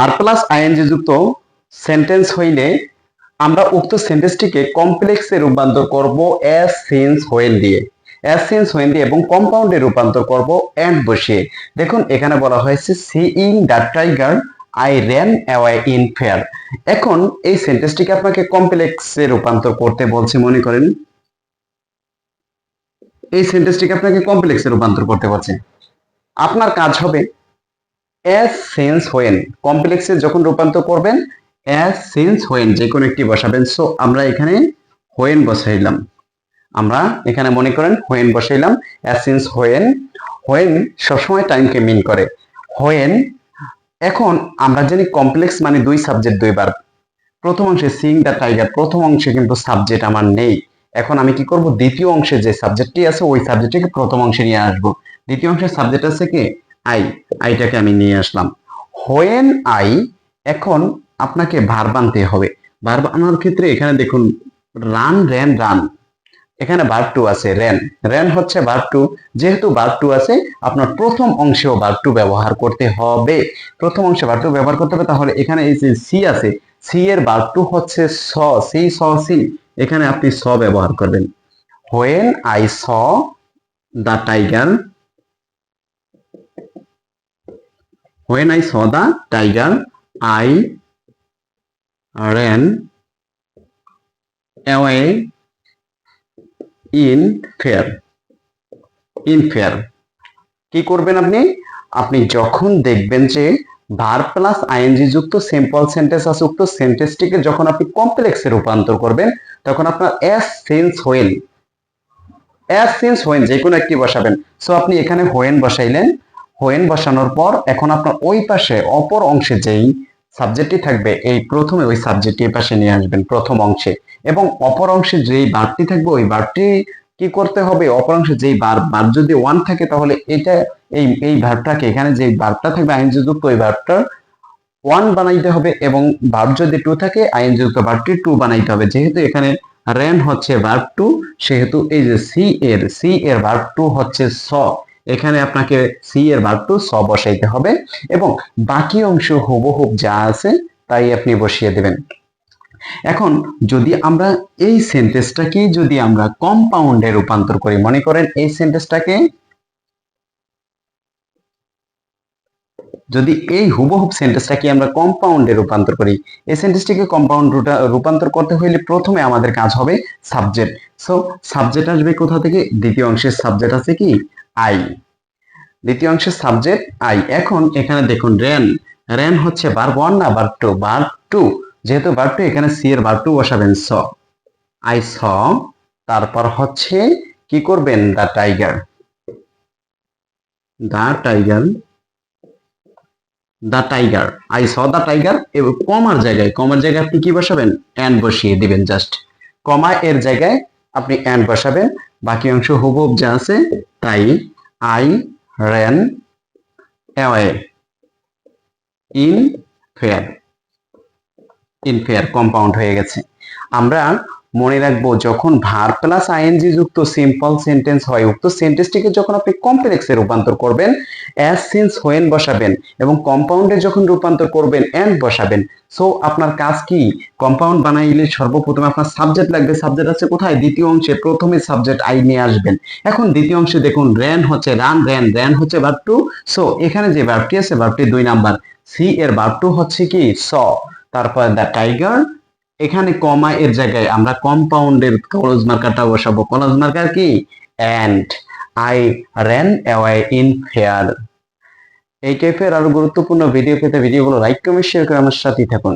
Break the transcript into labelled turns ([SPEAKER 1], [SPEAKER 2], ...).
[SPEAKER 1] আর plus ING যুক্ত sentence হইলে আমরা উক্ত সেন্টেন্সটিকে কমপ্লেক্সে রূপান্তর করব অ্যাজ সিন্স হোয়েন দিয়ে, অ্যাজ সিন্স হোয়েন দিয়ে, এবং কম্পাউন্ডে রূপান্তর করব এন্ড বসিয়ে। দেখুন এখানে বলা হয়েছে seeing the tiger I ran away in fair. এখন এই সেন্টেন্সটিকে আপনাকে কমপ্লেক্সে রূপান্তর করতে বলছে। মনে করেন এই সেন্টেন্সটিকে আপনাকে কমপ্লেক্সে রূপান্তর করতে বলছে। আপনার কাজ হবে অ্যাজ সিন্স হোয়েন, কমপ্লেক্সে যখন রূপান্তর করবেন অ্যাজ সিন্স হোয়েন যে কোনো একটি বসাবেন। সো আমরা এখানে হোয়েন বসাইলাম, আমরা এখানে মনে করেন হোয়েন বসাইলাম, অ্যাজ সিন্স হোয়েন। হোয়েন সবসময় টাইমকে মিন করে। হোয়েন, এখন আমরা জানি কমপ্লেক্স মানে দুই সাবজেক্ট দুই ভার্ব। প্রথম অংশে সিং দ্য টাইগার, প্রথম অংশে কিন্তু সাবজেক্ট আমার নেই। এখন আমি কি করব, দ্বিতীয় অংশে যে সাবজেক্টটি আছে ওই সাবজেক্টটিকে প্রথম অংশে নিয়ে আসবো। দ্বিতীয় অংশের সাবজেক্ট আছে কি আই, আইটাকে আমি নিয়ে আসলাম। হোয়েন আই, এখন আপনাকে ভার্ব আনতে হবে। ভার্ব আনার ক্ষেত্রে এখানে দেখুন রান র্যান রান, এখানে ভার্ব টু আছে র্যান, র্যান হচ্ছে ভার্ব টু। যেহেতু ভার্ব টু আছে আপনার প্রথম অংশেও ভার্ব টু ব্যবহার করতে হবে, প্রথম অংশে ভার্ব টু ব্যবহার করতে হবে। তাহলে এখানে এই যে সি আছে, সি এর ভার্ব টু হচ্ছে স, সি স সি, এখানে আপনি স ব্যবহার করবেন। When I saw the tiger, when I saw the tiger I ran away in fair. In fair কি করবেন আপনি, আপনি যখন দেখবেন যে ভার্ব প্লাস আইএনজি যুক্ত সিম্পল সেন্টেন্স আছে, উক্ত সেন্টেন্সটিকে যখন আপনি কমপ্লেক্সে রূপান্তর করবেন তখন আপনার as since when, as since when যে কোনো একটি বসাবেন। সো আপনি এখানে হোয়েন বসাইলেন, হোয়েন বসানোর পর এখন আপনার ওই পাশে অপর অংশে যেই সাবজেক্টটি থাকবে এই প্রথমে ওই সাবজেক্টটি পাশে নিয়ে আসবেন প্রথম অংশে, এবং অপর অংশে যেই ভার্বটি থাকবে ওই ভার্বটি কি করতে হবে, অপর অংশে যেই ভার্ব যদি ওয়ান থাকে তাহলে এটা এই ভার্বটাকে, এখানে যে ভার্বটা থাকবে আইএনজি যুক্ত ওই ভার্বটা ওয়ান বানাইতে হবে, এবং ভার্ব যদি টু থাকে আইএনজি যুক্ত ভার্বটি টু বানাইতে হবে। যেহেতু এখানে রেন হচ্ছে ভার্ব টু, সেহেতু এই যে সি এর ভার্ব টু হচ্ছে স, এখানে আপনাকে সি এর ভার্ব টু স বসাইতে হবে, এবং বাকি অংশ হুবহুব যা আছে তাই আপনি বসিয়ে দেবেন। এখন যদি আমরা এই সেন্টেন্সটাকে যদি আমরা কম্পাউন্ডে রূপান্তর করি, মনে করেন এই সেন্টেন্সটাকে যদি এই হুবহুব সেন্টেন্সটাকে আমরা কম্পাউন্ডে রূপান্তর করি, এই সেন্টেন্সটিকে কম্পাউন্ড রূপান্তর করতে হলে প্রথমে আমাদের কাজ হবে সাবজেক্ট। সো সাবজেক্ট আসবে কোথা থেকে, দ্বিতীয় অংশের সাবজেক্ট আছে কি আই, দ্বিতীয় অংশের সাবজেক্ট আই। এখন এখানে দেখুন র্যান, র্যান হচ্ছে ভার্ব ওয়ান না ভার্ব টু, ভার্ব টু। যেহেতু ভার্ব টু এখানে সি এর ভার্ব টু বসাবেন স, আই স, তারপর হচ্ছে কি করবেন the tiger, the tiger, the tiger, I saw the tiger, এবং কমার জায়গায় আপনি কি বসাবেন এন্ড বসিয়ে দিবেন। জাস্ট কমা এর জায়গায় আপনি এন্ড বসাবেন, বাকি অংশ হুবহুব যা আছে তাই। I ran away in fair, in fair compound হয়ে গেছে। আমরা মনে রাখবো যখন ভার্ব প্লাস আইএনজি যুক্ত সিম্পল সেন্টেন্স হয় উক্ত সেন্টেন্সটিকে যখন আপনি কমপ্লেক্সে রূপান্তর করবেন অ্যাজ সিন্স হোয়েন বসাবেন, এবং কম্পাউন্ডে যখন রূপান্তর করবেন এন্ড বসাবেন। সো আপনার কাজ কি, কম্পাউন্ড বানাইলে সর্বপ্রথম আপনার সাবজেক্ট লাগবে। সাবজেক্ট আছে কোথায়, দ্বিতীয় অংশে, প্রথমে সাবজেক্ট আই নিয়ে আসবেন। এখন দ্বিতীয় অংশে দেখুন র্যান হচ্ছে রান, র্যান, র্যান হচ্ছে ভার্ব টু। সো এখানে যে ভার্বটি আছে ভার্বটি দুই নাম্বার, সি এর ভার্ব টু হচ্ছে কি স, তারপর দ্য টাইগার, এখানে কমা এর জায়গায় আমরা কম্পাউন্ডের ক্লোজ মার্কারটা বসাবো। ক্লোজ মার্কার কি and I ran away in fear. এই টাইপের আরো গুরুত্বপূর্ণ ভিডিও পেতে ভিডিওগুলো লাইক কমেন্ট শেয়ার করে আমার সাথেই থাকুন।